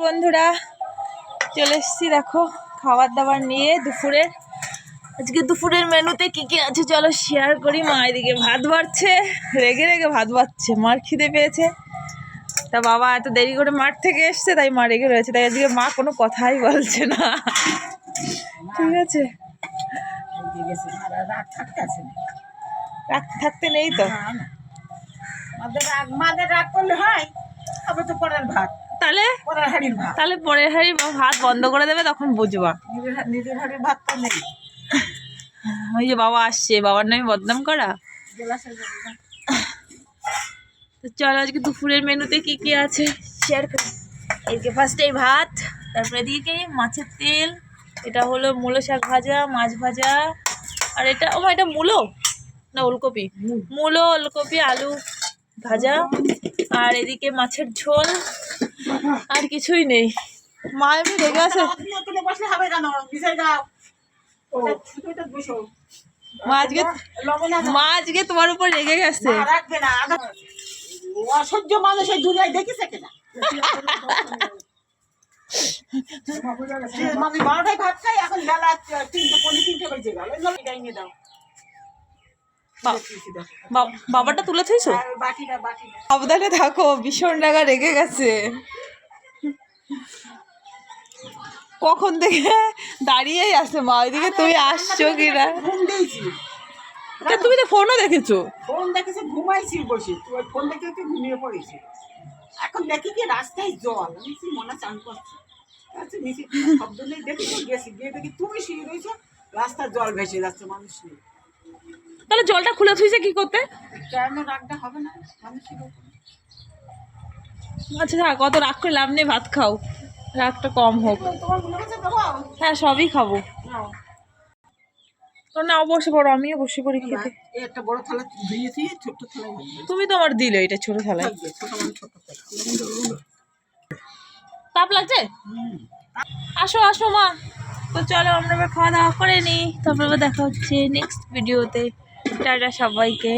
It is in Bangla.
বন্ধুরা, চলে এসেছি দেখো খাবার দাবার নিয়ে দুপুরের। আজকে দুপুরের মেনুতে কি কি আছে চলো শেয়ার করি। মা এদিকে ভাত বাড়ছে, রেগে রেগে ভাত বাড়ছে, মার খিদে পেয়েছে। তা বাবা এত দেরি করে মাঠ থেকে এসছে তাই মা রেগে রয়েছে, তাই আজকে মা কোনো কথাই বলছে না। ঠিক আছে, রাগ থাকতে নেই তো, রাগ করলে হয়। আবার তো পরের ভাত, তাহলে পরের হাড়ি ভাত বন্ধ করে দেবে, তখন বুঝবা। নিজের হাড়ির ভাত তো নেই। ওই যে বাবা আসছে, বাবার নামে বদনাম করা। তো চলো আজকে দুপুরের মেনুতে কি কি আছে শেয়ার করি। এদিকে ফার্স্টে ভাত, তারপরে এদিকে মাছের তেল, এটা হলো মূলো শাক ভাজা, মাছ ভাজা, আর এটা এটা মূলো না ওলকপি, মূলো ওলকপি আলু ভাজা, আর এদিকে মাছের ঝোল, আর কিছুই নেই। মা এমনি রেগে আছে, মা আজকে তোমার উপর রেগে গেছে। অসহ্য মানুষ এই দুনিয়ায় দেখিছে কিনা। আমি 12টায় ভাত খাই, এখন বেলা 3টে 3:45 বেজে গেল। নিয়ে দাও, বাবাটা তুলে থইছো? সাবধানে থাকো, ভীষণ রাগা রেগে গেছে। কখন থেকে দাঁড়িয়েই আছে মা, ওইদিকে তুমি আসছো কিনা। তুমি তো ফোনও দেখেছো? ফোন দেখেছে, ঘুমাইছি বসে, তুই ফোন দেখে একটু ঘুমিয়ে পড়েছি। এখন দেখি কি রাস্তায় জল, আমি মনে চান করছি। আচ্ছা নিচে শব্দ নেই, দেখি তো গেছি, গিয়ে দেখি তুমি শুয়ে রয়েছো, রাস্তার জল ভেসে যাচ্ছে, মানুষ নেই। তাহলে জলটা খুলে থুইছে কি করতে? কেন রাগটা হবে না মানুষের উপর? আচ্ছা থাক, কত রাগ করে লাভ নেই, ভাত খাও, রাগটা কম হোক। হ্যাঁ সবই খাবো। তো না বসে পড়ো, আমিও বসে পড়ি খেতে। একটা বড় থালা দিয়েছি, ছোট থালা তুমি তো আমার দিলে এটা ছোট থালায়। তাপ লাগছে? আসো আসো মা। তো চলো আমরা খাওয়া দাওয়া করে নিই, তারপরে দেখা হচ্ছে নেক্সট ভিডিওতে। টাটা সবাইকে।